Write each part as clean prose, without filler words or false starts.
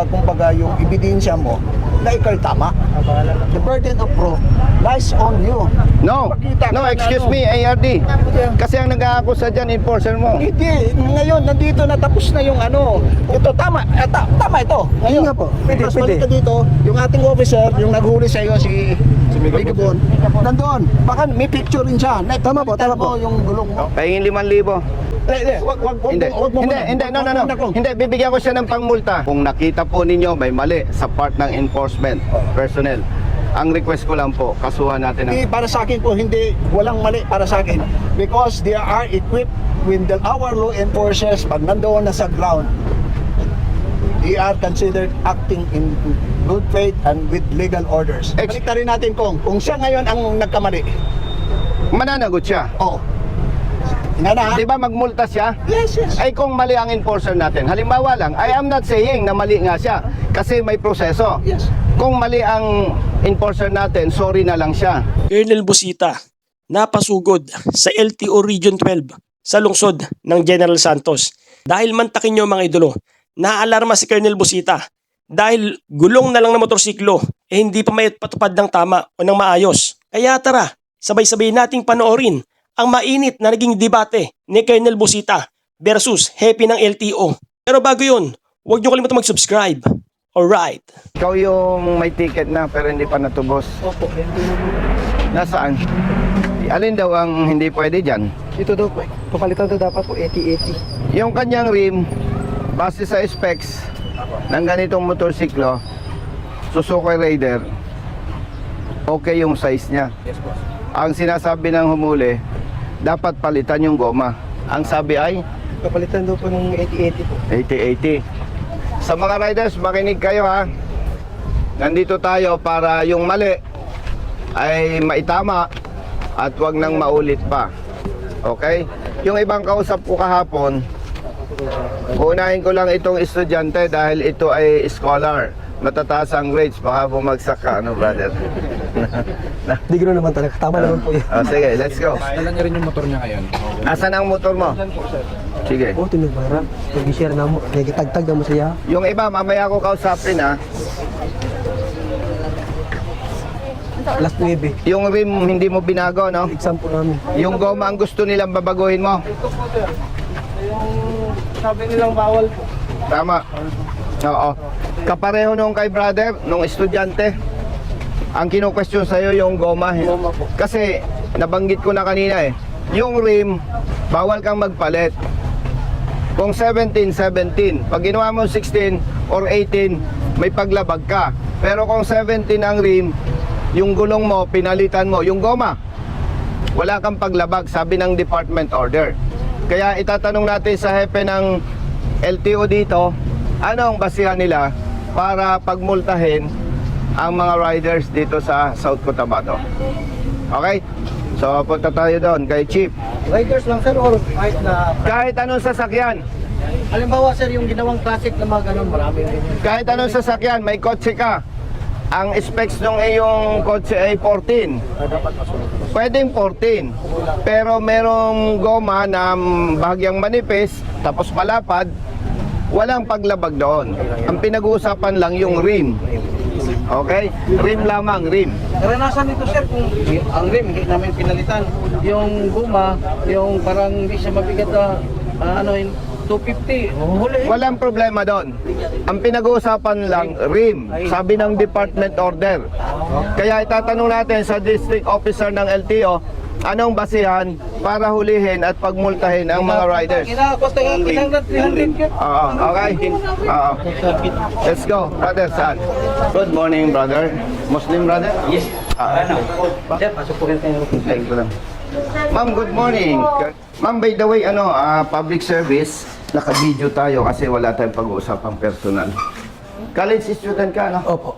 kumbaga yung ebidensya mo na ikaw tama. The burden of proof lies on you. No, Pakita no, ka na excuse ano. me, ARD. Kasi ang nag-aakusa dyan, enforcer mo. Hindi, ngayon nandito na tapos na yung ano. Ito tama, tama ito. Ngayon nga po, pwede, Tapos pwede. balik ka dito, yung ating officer, yung naghuli sa iyo si Migabon, nandoon. Baka may picture rin siya. Tama po, tama po. Yung gulong mo. Pahingin 5,000. Hindi, no. Hindi, bibigyan ko siya ng pangmulta. Kung nakita po ninyo may mali sa part ng enforcement personnel, ang request ko lang po, kasuhan natin Hindi, ang... para sa akin po, hindi, walang mali para sa akin. Because they are equipped with our law enforcers pag nandoon na sa ground. They are considered acting in good faith and with legal orders. Balik rin natin kung siya ngayon ang nagkamali. Mananagot siya. Oh. Nga Di ba magmulta siya? Yes, yes. Ay kung mali ang enforcer natin, halimbawa lang, I am not saying na mali nga siya kasi may proseso. Yes. Kung mali ang enforcer natin, sorry na lang siya. Colonel Busita, napasugod sa LTO Region 12 sa lungsod ng General Santos. Dahil mantakin nyo mga idolo, naalarma si Colonel Busita dahil gulong na lang ng motorsiklo hindi pa may patupad ng tama o ng maayos. Kaya tara, sabay-sabay nating panoorin ang mainit na naging debate ni Colonel Busita versus Happy ng LTO. Pero bago yun, huwag nyo kalimutan mag-subscribe. Alright. Ikaw yung may ticket na pero hindi pa natubos. Opo. Nasaan? Alin daw ang hindi pwede dyan? Ito daw po. Papalitan daw dapat po 80-80. Yung kanyang rim, base sa specs ng ganitong motorsiklo, Suzuki Raider, okay yung size niya. Yes, boss. Ang sinasabi ng humuli, dapat palitan yung goma. Ang sabi ay Papalitan daw po ng 80-80 po. 80-80. Sa mga riders, makinig kayo ha. Nandito tayo para yung mali ay maitama at wag nang maulit pa. Okay? Yung ibang kausap ko kahapon, unahin ko lang itong estudyante dahil ito ay scholar. Matataas ang grades, baka bumagsak ka, ano brother? Di gano'n naman talaga. Tama naman po yan. Sige, let's go. Dala niya rin yung motor niya ngayon. Asan ang motor mo? Sige. Oo, tinubara. Pag-share na mo. Nagitagtag na mo siya. Yung iba, mamaya ako kausapin ha. Last 9. Yung rim hindi mo binago, no? Exam po namin. Yung goma ang gusto nilang babaguhin mo. Sabi nilang bawal po. Tama. Oo. Kapareho nung kay brother, nung estudyante. Ang kino-question sa'yo yung goma. Kasi, nabanggit ko na kanina eh. Yung rim, bawal kang magpalit. Kung 17, 17. Pag ginawa mo 16 or 18, may paglabag ka. Pero kung 17 ang rim, yung gulong mo, pinalitan mo. Yung goma, wala kang paglabag, sabi ng department order. Kaya itatanong natin sa hepe ng LTO dito, ano ang basihan nila para pagmultahin ang mga riders dito sa South Cotabato. Okay? So, punta tayo doon kay Chief. Riders lang sir or kahit na... Kahit anong sasakyan, Halimbawa sir, yung ginawang classic na mga ganun, marami rin. kahit anong sasakyan, may kotse ka. Ang specs ng iyong kotse ay 14. Dapat masunod. Pwedeng 14. Pero merong goma na bahagyang manipis, tapos malapad, walang paglabag doon. Ang pinag-uusapan lang yung rim. Okay? Rim lamang, rim. Karanasan nito sir kung ang rim hindi namin pinalitan. Yung guma, yung parang hindi siya mabigat na ano yun, 250. Huli. Walang problema doon. Ang pinag-uusapan lang, rim. Sabi ng department order. Kaya itatanong natin sa district officer ng LTO, anong basihan para hulihin at pagmultahin ang mga riders? Kinakosta yung 300 Oo, okay? Oo. Let's go, brother San. Good morning, brother. Muslim brother? Yes. Sir, pasok po kayo. Thank you lang. Ma'am, good morning. Ma'am, by the way, public service, naka-video tayo kasi wala tayong pag-uusapang personal. College student ka, no? Opo.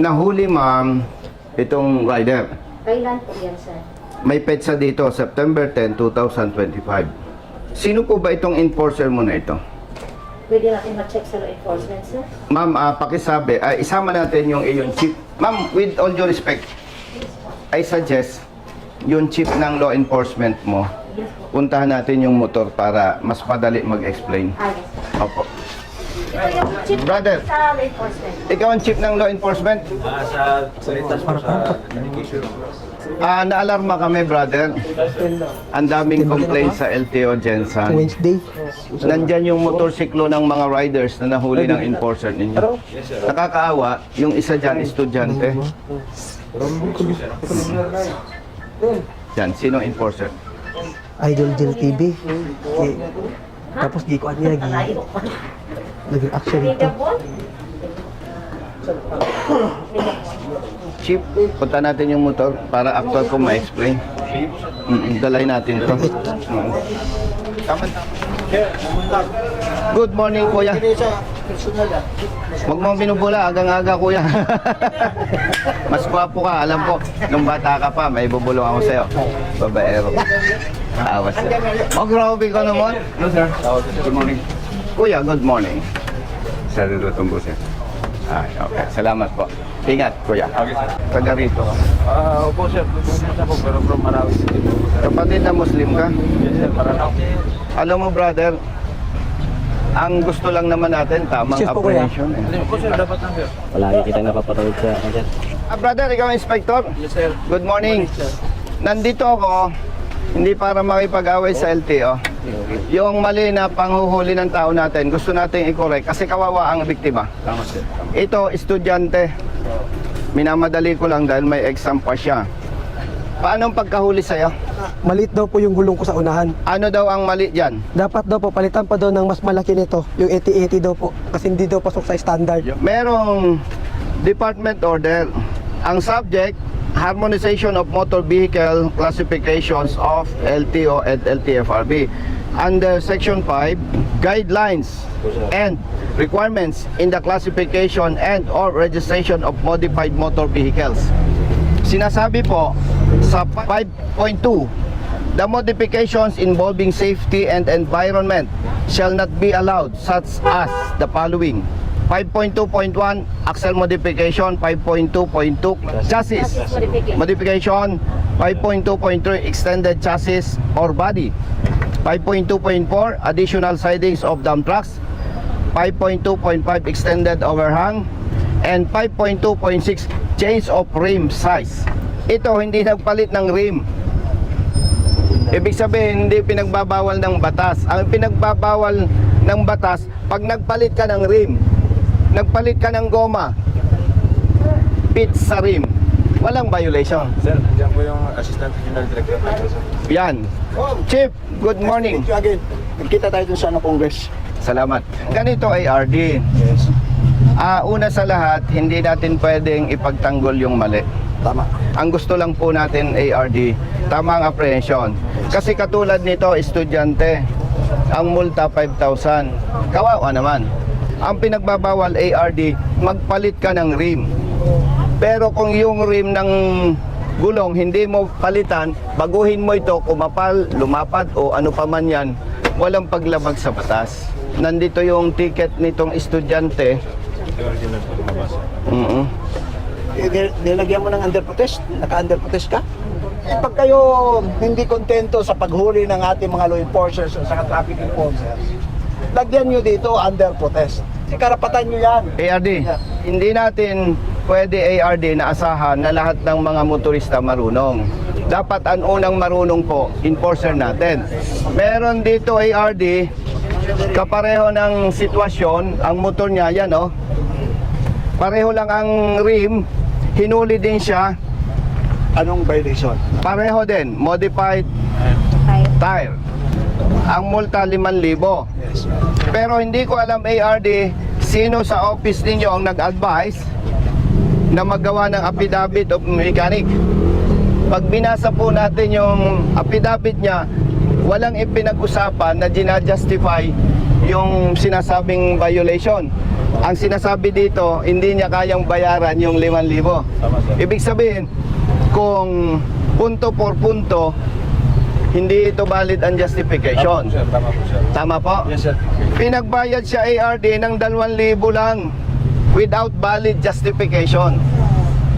Nahuli, ma'am, itong rider. Kailan po yan, sir? May petsa dito, September 10, 2025. Sino po ba itong enforcer mo na ito? Pwede natin ma-check sa law enforcement, sir? Ma'am, pakisabi, isama natin yung iyong chief. Ma'am, with all due respect, I suggest yung chief ng law enforcement mo, puntahan natin yung motor para mas madali mag-explain. Yes, sir. Opo. Ito yung chief Brother. sa law enforcement. Ikaw ang chief ng law enforcement? Sa salitas po sa navigation. Naalarma kami, brother. Ang daming complaints sa LTO Jensen. Wednesday. Nandyan yung motorsiklo ng mga riders na nahuli ng enforcer ninyo. Nakakaawa, yung isa dyan, estudyante. Yan, sino enforcer? Idol Jill TV. Tapos di ko ano niya Malayo. naging action Bigger ito. ball? Chief, punta natin yung motor para actual ko ma-explain. Dalay natin to. Tama. Good morning, kuya. Huwag mong binubula, agang-aga, kuya. Mas gwapo ka, alam ko. Nung bata ka pa, may bubulong ako sa'yo. Babaero. Awas. Oh, grabe ka naman. No, sir. Good morning. Kuya, good morning. Sir, lutong po, sir. Okay. Salamat po. Ingat, kuya. Okay, sir. Taga rito. Opo, sir. Pupunta po, pero from Marawi City po. Kapatid na Muslim ka? Yes, sir. Para Alam mo, brother, ang gusto lang naman natin, tamang Cheers po, kuya. apprehension. Opo, sir. Dapat lang, sir. Palagi kitang napapatawid sa sir. Brother, ikaw ang inspector? Yes, sir. Good morning. Nandito ako, hindi para makipag-away sa LTO. Yung mali na panghuhuli ng tao natin, gusto nating i-correct kasi kawawa ang biktima. Tama, sir. Ito, estudyante. Minamadali ko lang dahil may exam pa siya. Paano ang pagkahuli sa'yo? Maliit daw po yung gulong ko sa unahan. Ano daw ang mali dyan? Dapat daw po palitan pa daw ng mas malaki nito, yung 80-80 daw po kasi hindi daw pasok sa standard. Merong department order. Ang subject, harmonization of motor vehicle classifications of LTO and LTFRB. Under Section 5, guidelines and requirements in the classification and or registration of modified motor vehicles. Sinasabi po sa 5.2, the modifications involving safety and environment shall not be allowed such as the following. 5.2.1 axle modification, 5.2.2 chassis modification, 5.2.3 extended chassis or body, 5.2.4 additional sidings of dump trucks, 5.2.5 extended overhang, and 5.2.6 change of rim size. Ito hindi nagpalit ng rim. Ibig sabihin, hindi pinagbabawal ng batas. Ang pinagbabawal ng batas, pag nagpalit ka ng rim, nagpalit ka ng goma, pits sa rim, walang violation. Sir, nandiyan po yung Assistant Regional Director. Yan. Chief, good morning. Thank you again. Nagkita tayo dun sa Congress. Salamat. Ganito ay RD. Yes. Una sa lahat, hindi natin pwedeng ipagtanggol yung mali. Tama. Ang gusto lang po natin ARD, tamang apprehension. Kasi katulad nito, estudyante, ang multa 5,000. Kawawa naman. Ang pinagbabawal ARD, magpalit ka ng rim. Pero kung yung rim ng gulong hindi mo palitan, baguhin mo ito, kumapal, lumapat o ano pa man yan, walang paglabag sa batas. Nandito yung ticket nitong estudyante. Nilagyan mo ng under protest? Naka-under protest ka? Pag kayo hindi kontento sa paghuli ng ating mga law enforcers o sa traffic enforcers, lagyan nyo dito under protest. Karapatan nyo yan. ARD, hindi natin pwede ARD na asahan na lahat ng mga motorista marunong. Dapat ang unang marunong po, enforcer natin. Meron dito ARD, kapareho ng sitwasyon, ang motor niya yan, oh. Pareho lang ang rim, hinuli din siya, Anong violation? pareho din, modified tire. Ang multa 5,000. Yes. Pero hindi ko alam ARD, sino sa office ninyo ang nag-advise na magawa ng affidavit of mechanic. Pag binasa po natin yung affidavit niya, walang ipinag-usapan na ginajustify yung sinasabing violation. Ang sinasabi dito, hindi niya kayang bayaran yung 5,000. Ibig sabihin, kung punto por punto, hindi ito valid ang justification. Sir, tama po, sir. Tama po? Yes, sir. Pinagbayad siya ARD ng 2,000 lang without valid justification.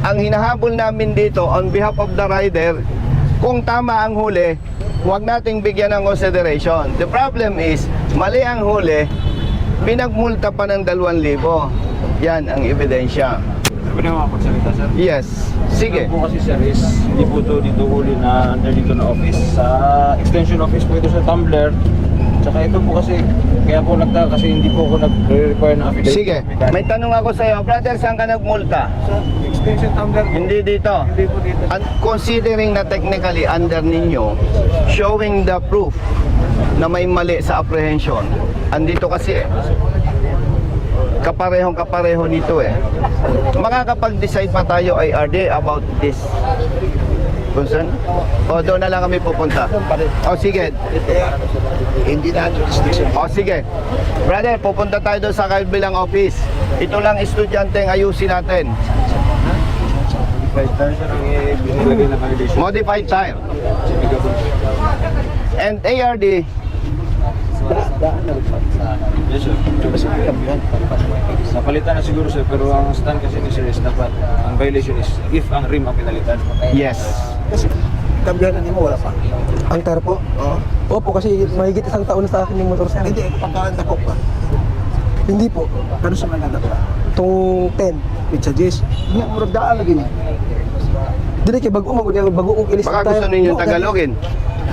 Ang hinahabol namin dito on behalf of the rider, kung tama ang huli, huwag nating bigyan ng consideration. The problem is, mali ang huli, Pinagmulta pa ng 2,000. Yan ang ebidensya. Pwede mo makapagsalita, sir? Yes. Sige. Po kasi sir is, hindi po ito dito huli na under dito na office. Sa extension office po ito sa Tumblr. Tsaka ito po kasi, kaya po kasi hindi po ako nag-require ng affidavit. Sige. May tanong ako sa iyo, brother, saan ka nagmulta? Sa extension Tumblr, Hindi dito. hindi po dito. Considering na technically under ninyo, showing the proof na may mali sa apprehension, andito kasi kapareho nito eh. Makakapag-decide pa tayo IRD about this concern? O doon na lang kami pupunta? O sige. Hindi na jurisdiction. O sige. Brother, pupunta tayo doon sa kabilang office. Ito lang estudyante ang ayusin natin. Right tayo, sir, ang binilagay na validation. Modified tire. And ARD, Yes, sir. Napalitan na siguro, sir, pero ang stand kasi ni sir is dapat, ang violation is if ang rim ang pinalitan. yes. Kasi kambihan mo wala pa. Ang tire po? Oo. Opo, kasi mahigit 1 taon na sa akin yung motor sir. Hindi, pagkakandakok pa. Hindi po. Ano sa mananda pa? Itong 10. Pizza Jis. Nga, murag daan lagi niya. Dili kay bago mo ilis Baka gusto ninyo Tagalogin.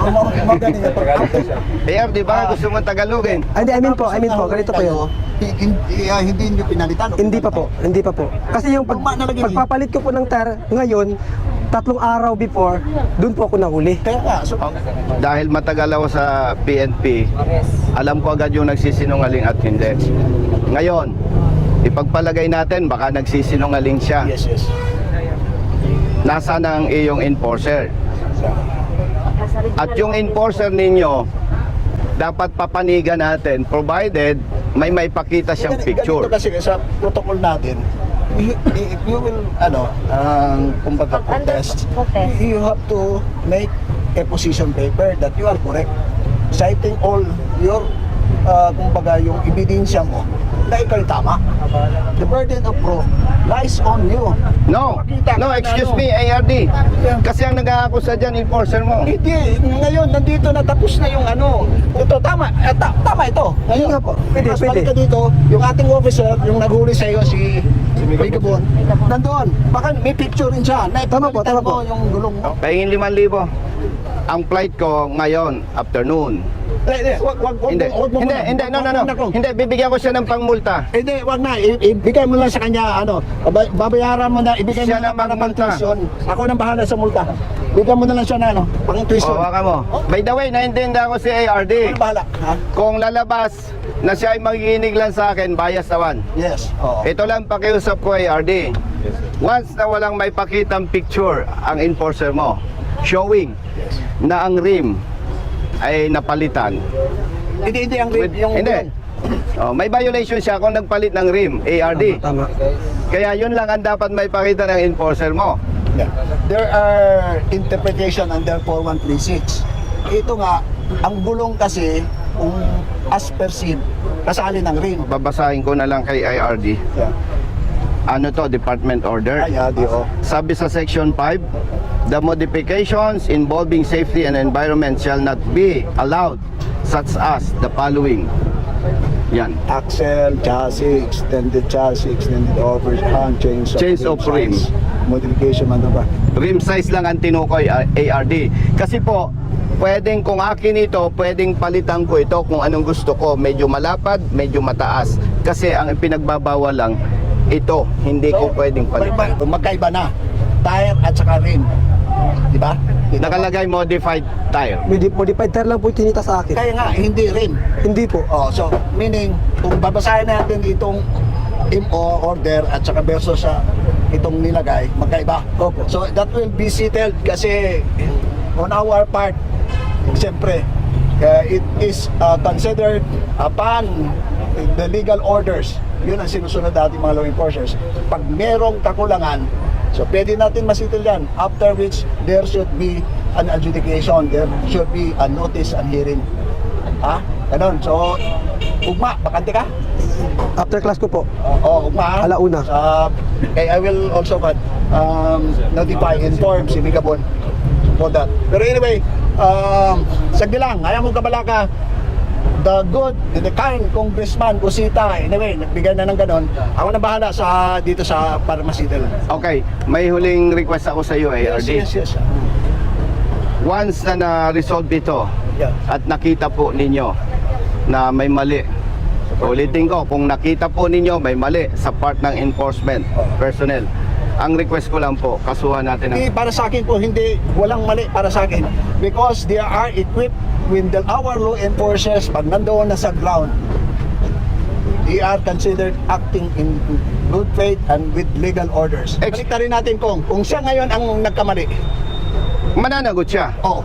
Maganda niya pag-after. ARD, baka gusto mo Tagalogin. Ah, hindi, I mean po, ganito po yun. Hindi nyo pinalitan. Hindi pa po. Kasi yung pagpapalit ko po ng tire ngayon, 3 araw before, doon po ako nahuli. Kaya nga, so, Dahil matagal ako sa PNP, alam ko agad yung nagsisinungaling at hindi. Ngayon, ipagpalagay natin, baka nagsisinungaling siya. yes. Nasaan ang iyong enforcer? At yung enforcer ninyo, dapat papanigan natin provided may maipakita siyang picture. Ganito kasi sa protocol natin, if you will, kumbaga protest, you have to make a position paper that you are correct. Citing all your, kumbaga yung ebidensya mo, na ikaw'y tama. The burden of proof lies on you. No, excuse me, ARD. Kasi ang nag-aakusa dyan, enforcer mo. Hindi, ngayon nandito na tapos na yung ano. Ito, tama ito. Ngayon, nga po, pwede. balik ka dito, yung ating officer, yung naghuli sa iyo, si Migabon, nandoon. Baka may picture rin siya. Tama po. Yung gulong mo. Pahingin 5,000. Ang flight ko ngayon, afternoon. Hindi, no. Hindi, bibigyan ko siya ng pangmulta. Hindi, wag na. Ibigay mo lang sa kanya, babayaran mo na, ibigay mo Siya na na para magmulta. pang-tuition. Ako nang bahala sa multa. Bigyan mo na lang siya na, pang-tuition. O, waka mo. By the way, naintindihan ko si ARD. Ako bahala. Ha? Kung lalabas na siya ay magiginig lang sa akin, bias naman. Yes. Oo. Ito lang pakiusap ko ARD. Once na walang may pakitang picture ang enforcer mo, showing na ang rim ay napalitan. Hindi ang rim, yung Hindi. Oh, may violation siya kung nagpalit ng rim, ARD. Tama. Kaya yun lang ang dapat may pakita ng enforcer mo. Yeah. There are interpretation under 4136. Ito nga, ang gulong kasi, kung as perceived, kasali ng rim. Babasahin ko na lang kay IRD. Yeah. Ano to, department order? Ay, oh. Sabi sa section 5, the modifications involving safety and environment shall not be allowed, such as the following. Yan. Axle, chassis, extended overhang, change of rim. Size. Modification, ano ba? Rim size lang ang tinukoy, ARD. Kasi po, pwedeng kung akin ito, pwedeng palitan ko ito kung anong gusto ko. Medyo malapad, medyo mataas. Kasi ang pinagbabawal lang, ito, hindi ko pwedeng palitan. Magkaiba na. Tire at saka rim. Di ba? Nakalagay modified tire. Modified tire lang po tinita sa akin. Kaya nga, hindi rim. Hindi po. Oh, so, meaning, kung babasahin natin itong MO order at saka versus sa itong nilagay, magkaiba. Opo. So, that will be settled kasi on our part, siyempre, it is considered upon the legal orders. Yun ang sinusunod natin mga law enforcers. Pag merong kakulangan, so pwede natin masitil yan. After which, there should be an adjudication. There should be a notice and hearing. Ha? Ganon. So, ugma, bakante ka? After class ko po. Ugma. Alauna. I will also notify, inform si Migabon for that. Pero anyway, sagdi lang, ayaw mo kabalaka. the kind Congressman Busita, anyway, nagbigay na ng ganon. Ako na bahala dito sa pharmaceutical. Okay, may huling request ako sa iyo, ARD. Yes. Once na na-resolve ito Yeah. at nakita po ninyo na may mali, ulitin ko, kung nakita po ninyo may mali sa part ng enforcement personnel, ang request ko lang po, kasuhan natin Hindi, ang... para sa akin po, walang mali para sa akin. Because they are equipped with our law enforcers pag nandoon na sa ground. They are considered acting in good faith and with legal orders. Balik rin natin kung siya ngayon ang nagkamali. Mananagot siya. Oo.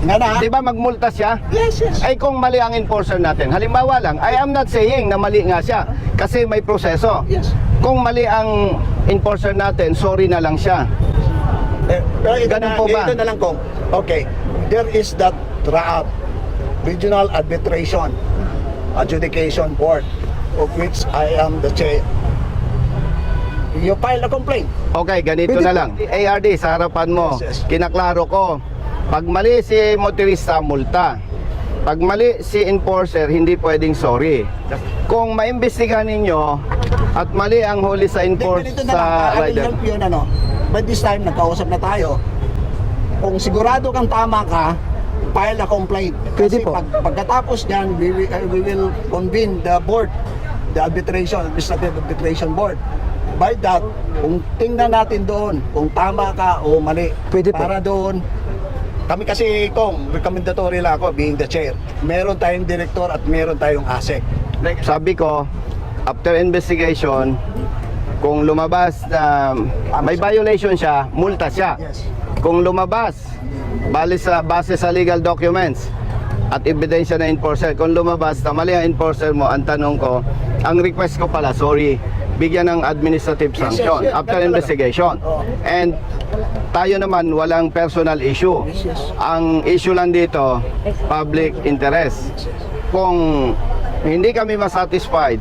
Nga na. Di ba magmulta siya? Yes. Ay kung mali ang enforcer natin, halimbawa lang, I am not saying na mali nga siya kasi may proseso. Yes. Kung mali ang enforcer natin, sorry na lang siya. Pero ito Ganun na, po ba? ito na lang kung, okay, there is that RAAB, Regional Arbitration Adjudication Board, of which I am the chair. You file a complaint. Okay, ganito Pwede na po. lang. ARD, sa harapan mo, Yes. kinaklaro ko, pag mali si motorista, multa. Pag mali si enforcer, hindi pwedeng sorry. Kung maimbestigahan ninyo at mali ang huli sa Ganito na lang, sa I will rider. help you na, no? But this time, nagkausap na tayo. Kung sigurado kang tama ka, file a complaint. Pwede Kasi po. Pagkatapos niyan, we will convene the board, the administrative arbitration board. By that, kung tingnan natin doon, kung tama ka o mali, Pwede po. para doon, kami kasi recommendatory lang ako, being the chair. Meron tayong director at meron tayong ASEC. Sabi ko, after investigation, kung lumabas na may violation siya, multa siya. Yes. Kung lumabas, base sa legal documents at ebidensya na enforcer, kung lumabas na mali ang enforcer mo, ang tanong ko, ang request ko pala, sorry, bigyan ng administrative sanction yes. after Ganun talaga. investigation. Oo. And tayo naman walang personal issue. Yes. Ang issue lang dito, public interest. Kung hindi kami masatisfied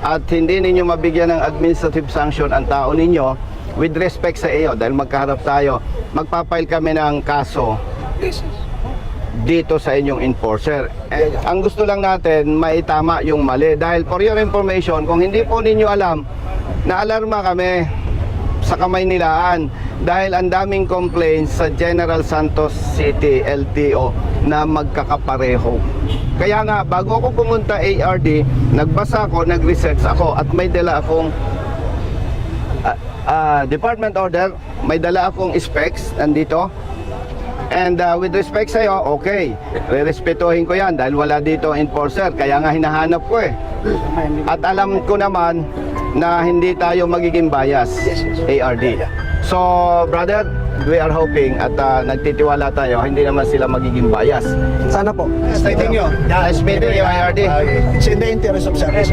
at hindi ninyo mabigyan ng administrative sanction ang tao ninyo, with respect sa iyo, dahil magkaharap tayo, magpapile kami ng kaso dito sa inyong enforcer. Ang gusto lang natin, maitama yung mali. Dahil for your information, kung hindi po ninyo alam, naalarma kami sa Kamaynilaan dahil ang daming complaints sa General Santos City LTO na magkakapareho. Kaya nga, bago ako pumunta ARD, nagbasa ako, nag-research ako at may dala akong department order, may dala akong specs nandito. And with respect sa'yo, okay, re-respetuhin ko yan dahil wala dito enforcer, kaya nga hinahanap ko eh. At alam ko naman na hindi tayo magiging bias, ARD. So, brother, we are hoping at nagtitiwala tayo, hindi naman sila magiging bias. Sana po. Thank you. Nice meeting you, ARD. It's in the interest of service.